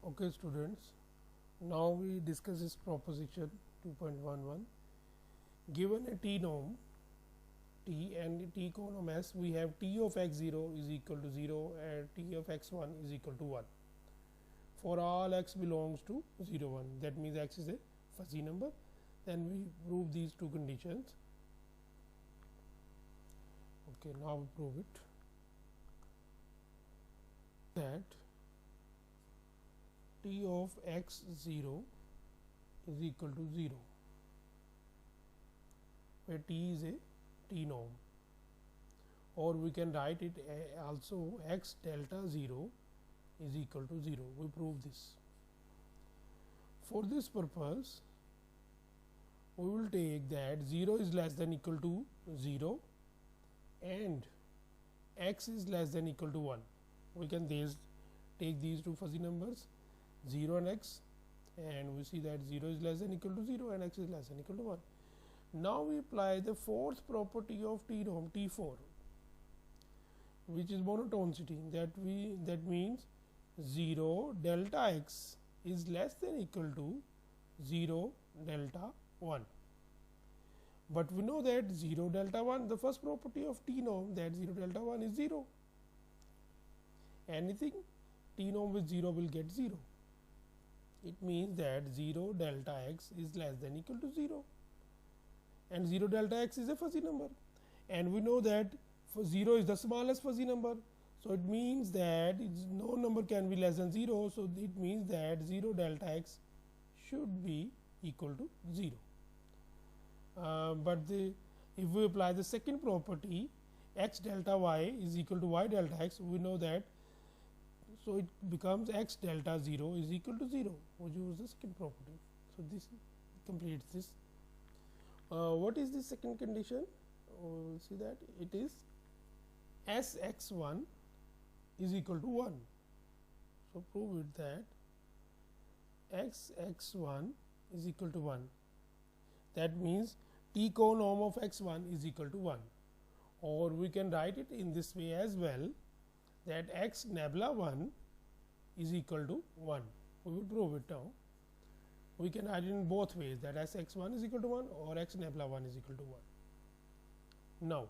Okay students, now we discuss this proposition 2.11. Given a t norm t and t conorm s, we have t of x 0 is equal to 0 and t of x 1 is equal to 1 for all x belongs to 0 1. That means x is a fuzzy number. Then we prove these two conditions. Okay, now we prove it that t of x 0 is equal to 0, where t is a t norm, or we can write it also x delta 0 is equal to 0. We prove this. For this purpose, we will take that 0 is less than equal to 0 and x is less than equal to 1. We can take these two fuzzy numbers 0 and x, and we see that 0 is less than equal to 0 and x is less than equal to 1. Now we apply the fourth property of t norm T4, which is monotonicity. That means 0 delta x is less than equal to 0 delta 1. But we know that 0 delta 1, the first property of t norm, that 0 delta 1 is 0. Anything t norm with 0 will get 0. It means that 0 delta x is less than equal to 0, and 0 delta x is a fuzzy number, and we know that for 0 is the smallest fuzzy number. So it means that no number can be less than 0. So it means that 0 delta x should be equal to 0. If we apply the second property, x delta y is equal to y delta x, we know that, so it becomes x delta 0 is equal to 0. We use the second property. So this completes this. What is the second condition? We will see that it is s x 1 is equal to 1. So prove it that x x 1 is equal to 1. That means t conorm of x 1 is equal to 1, or we can write it in this way as well, that x nabla 1 is equal to 1. We will prove it now. We can write it in both ways, that s x 1 is equal to 1 or x nabla 1 is equal to 1. Now,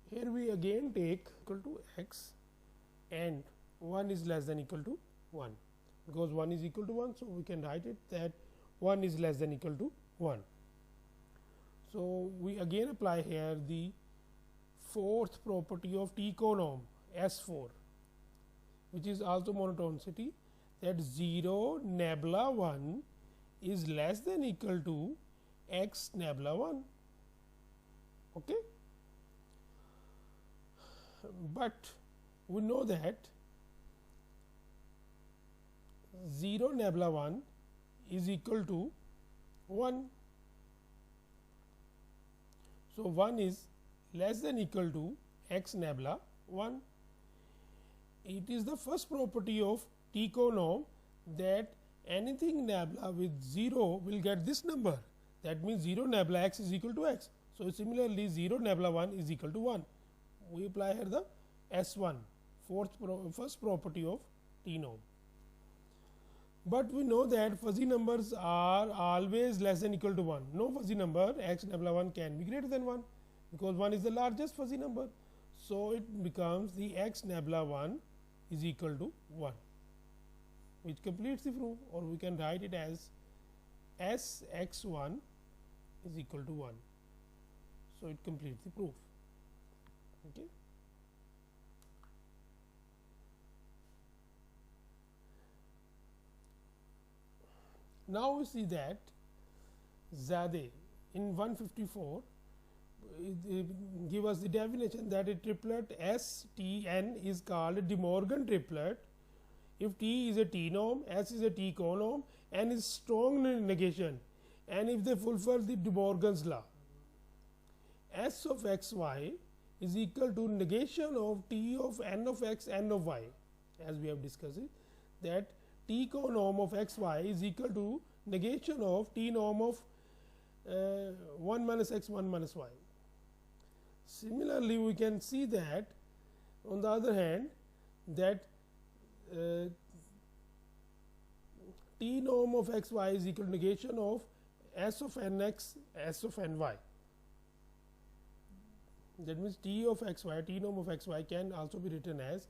here we again take equal to x and 1 is less than equal to 1, because 1 is equal to 1. So, we can write it that 1 is less than equal to 1. So, we again apply here the fourth property of t conorm S4, which is also monotonicity, that 0 nabla 1 is less than equal to x nabla 1. Okay? But we know that 0 nabla 1 is equal to 1. So, 1 is less than equal to x nabla 1. It is the first property of t conorm that anything nabla with 0 will get this number. That means 0 nabla x is equal to x. So, similarly 0 nabla 1 is equal to 1. We apply here the S1, first property of t norm. But we know that fuzzy numbers are always less than equal to 1. No fuzzy number x nabla 1 can be greater than 1, because 1 is the largest fuzzy number. So, it becomes the x nabla 1 is equal to 1, which completes the proof, or we can write it as s x 1 is equal to 1. So, it completes the proof. Okay. Now, we see that Zadeh in 154 give us the definition that a triplet S T N is called a De Morgan triplet if T is a T norm, S is a T conorm, N is strong negation, and if they fulfill the De Morgan's law. S of x y is equal to negation of T of n of x, n of y, as we have discussed it, that T conorm of x y is equal to negation of T norm of 1 minus x 1 minus y. Similarly, we can see that on the other hand that uh, T norm of x y is equal to negation of S of n x S of n y. That means T of x y, T norm of x y can also be written as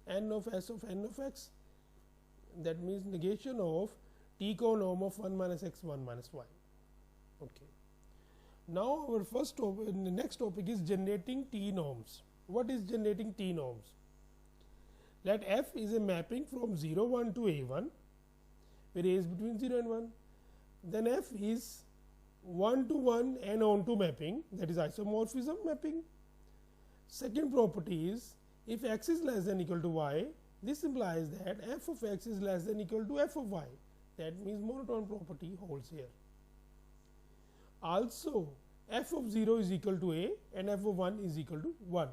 n of S of n of x. That means negation of T co-norm of 1 minus x 1 minus y. Okay. Now our first topic, the next topic is generating T norms. What is generating T norms? Let F is a mapping from 0 1 to A1, where A is between 0 and 1. Then F is 1 to 1 and on to mapping, that is isomorphism mapping. Second property is, if x is less than equal to y, this implies that f of x is less than equal to f of y. That means monotone property holds here. Also, f of 0 is equal to a and f of 1 is equal to 1.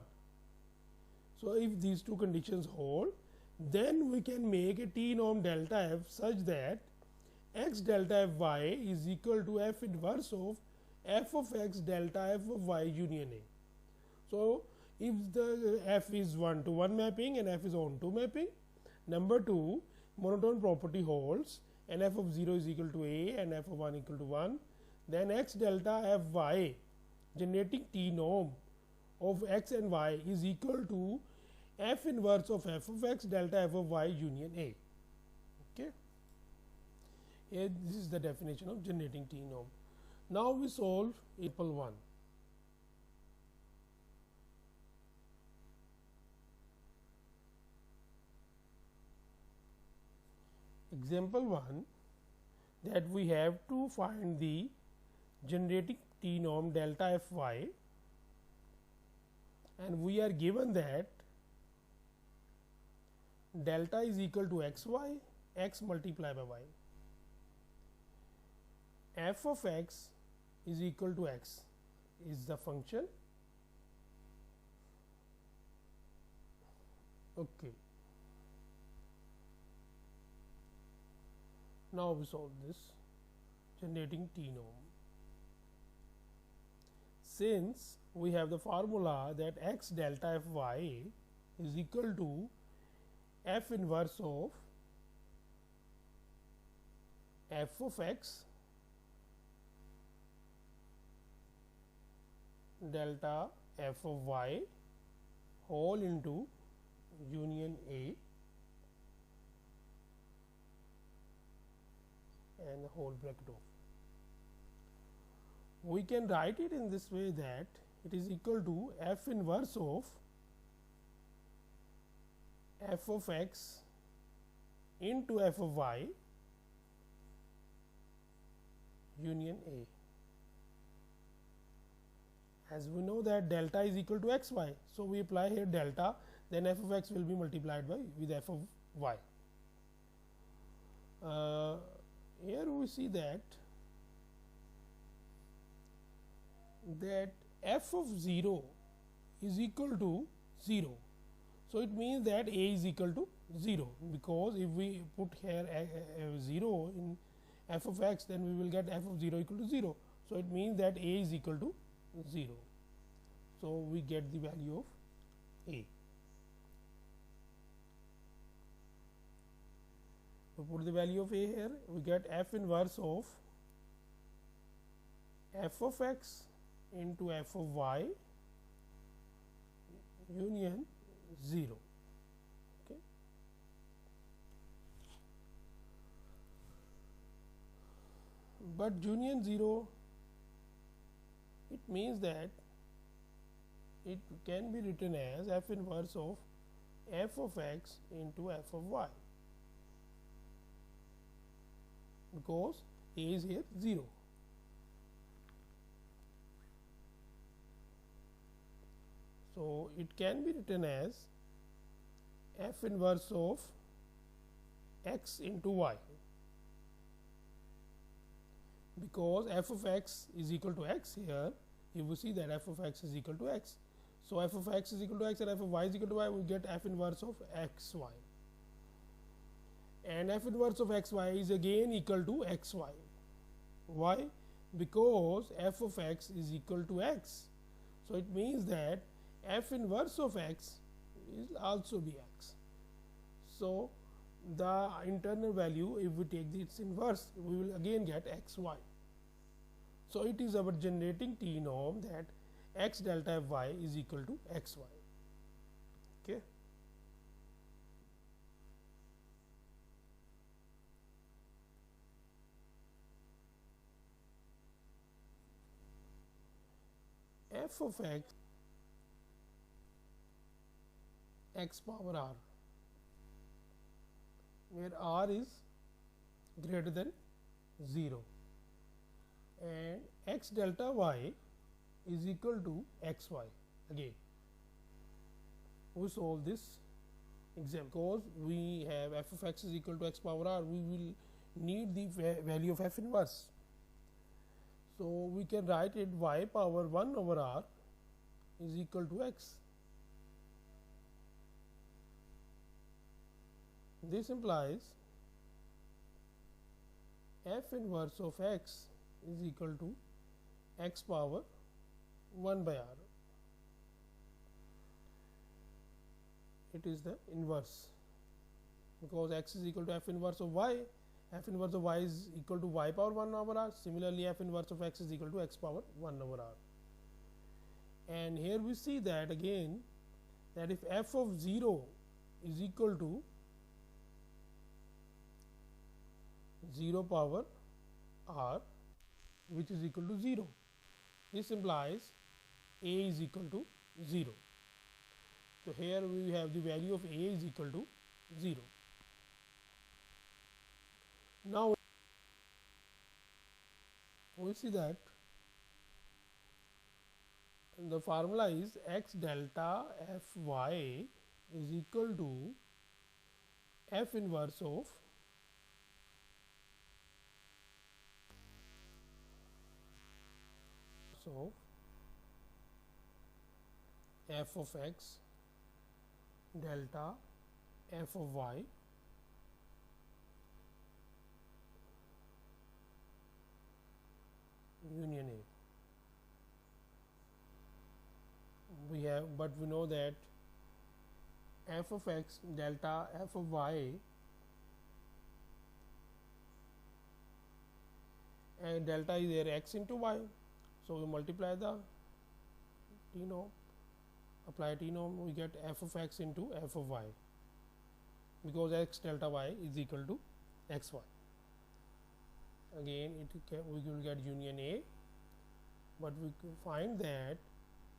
So, if these two conditions hold, then we can make a T norm delta f such that x delta f y is equal to f inverse of f of x delta f of y union a. So, if the f is 1 to 1 mapping and f is on to mapping, number 2 monotone property holds and f of 0 is equal to a and f of 1 equal to 1, then x delta f y generating T norm of x and y is equal to f inverse of f of x delta f of y union a. Okay. Here this is the definition of generating T norm. Now we solve example 1. Example 1, that we have to find the generating T norm delta f y, and we are given that delta is equal to x y, x multiplied by y. F of x is equal to x is the function. Okay. Now we solve this generating T norm. Since we have the formula that x delta f y is equal to f inverse of f of x delta f of y whole into union a and the whole bracket off. We can write it in this way that it is equal to f inverse of f of x into f of y union a. As we know that delta is equal to x y, so we apply here delta, then f of x will be multiplied by with f of y. Here we see that f of 0 is equal to 0. So, it means that a is equal to 0, because if we put here 0 in f of x, then we will get f of 0 equal to 0. So, it means that a is equal to 0. So, we get the value of a. We put the value of a here, we get f inverse of f of x into f of y union 0. Okay. But union 0, it means that it can be written as f inverse of f of x into f of y, because a is here 0. So, it can be written as f inverse of x into y, because f of x is equal to x here. If we see that f of x is equal to x, so f of x is equal to x and f of y is equal to y, we get f inverse of x y, and f inverse of x y is again equal to x y. Why? Because f of x is equal to x. So, it means that f inverse of x will also be x. So, the internal value, if we take its inverse, we will again get xy. So it is our generating T norm that x delta fy is equal to xy. Okay. F of x power r, where r is greater than 0, and x delta y is equal to xy. Again, we solve this example because we have f of x is equal to x power r, we will need the value of f inverse. So we can write it y power 1 over r is equal to x. This implies f inverse of x is equal to x power 1 by r. It is the inverse because x is equal to f inverse of y. F inverse of y is equal to y power 1 over r. Similarly, f inverse of x is equal to x power 1 over r. And here we see that again, that if f of 0 is equal to 0 power r, which is equal to 0, this implies a is equal to 0. So here we have the value of a is equal to 0. Now we see that the formula is x delta fy is equal to f inverse of f of x delta f of y union A. We have, but we know that f of x delta f of y and delta is there x into y. So we multiply the T norm, apply T norm, we get f of x into f of y, because x delta y is equal to xy. Again we will get union A, but we find that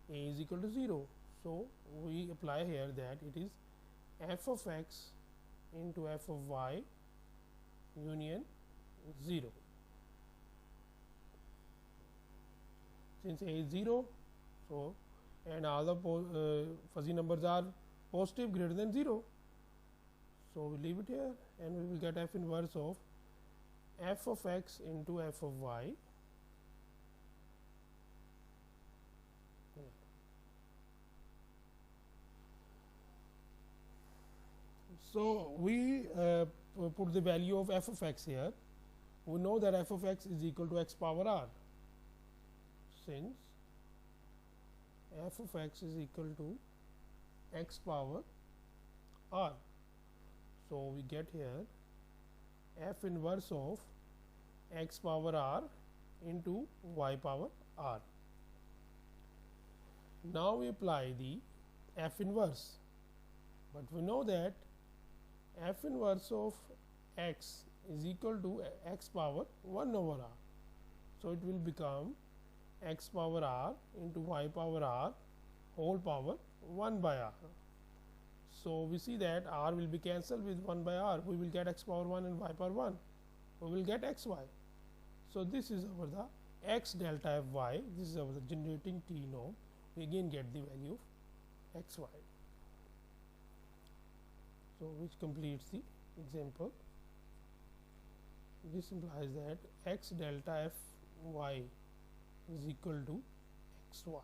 a is equal to 0. So we apply here that it is f of x into f of y union 0. Since a is 0, so and all the fuzzy numbers are positive greater than 0, so we leave it here and we will get f inverse of f of x into f of y. So we put the value of f of x here. We know that f of x is equal to x power r, since f of x is equal to x power r. So we get here f inverse of x power r into y power r. Now we apply the f inverse, but we know that f inverse of x is equal to x power 1 over r. So it will become x power r into y power r whole power 1 by r. So we see that r will be cancelled with 1 by r. We will get x power 1 and y power 1. We will get xy. So this is our the x delta fy. This is our the generating T norm. We again get the value of xy. So which completes the example. This implies that x delta fy is equal to xy.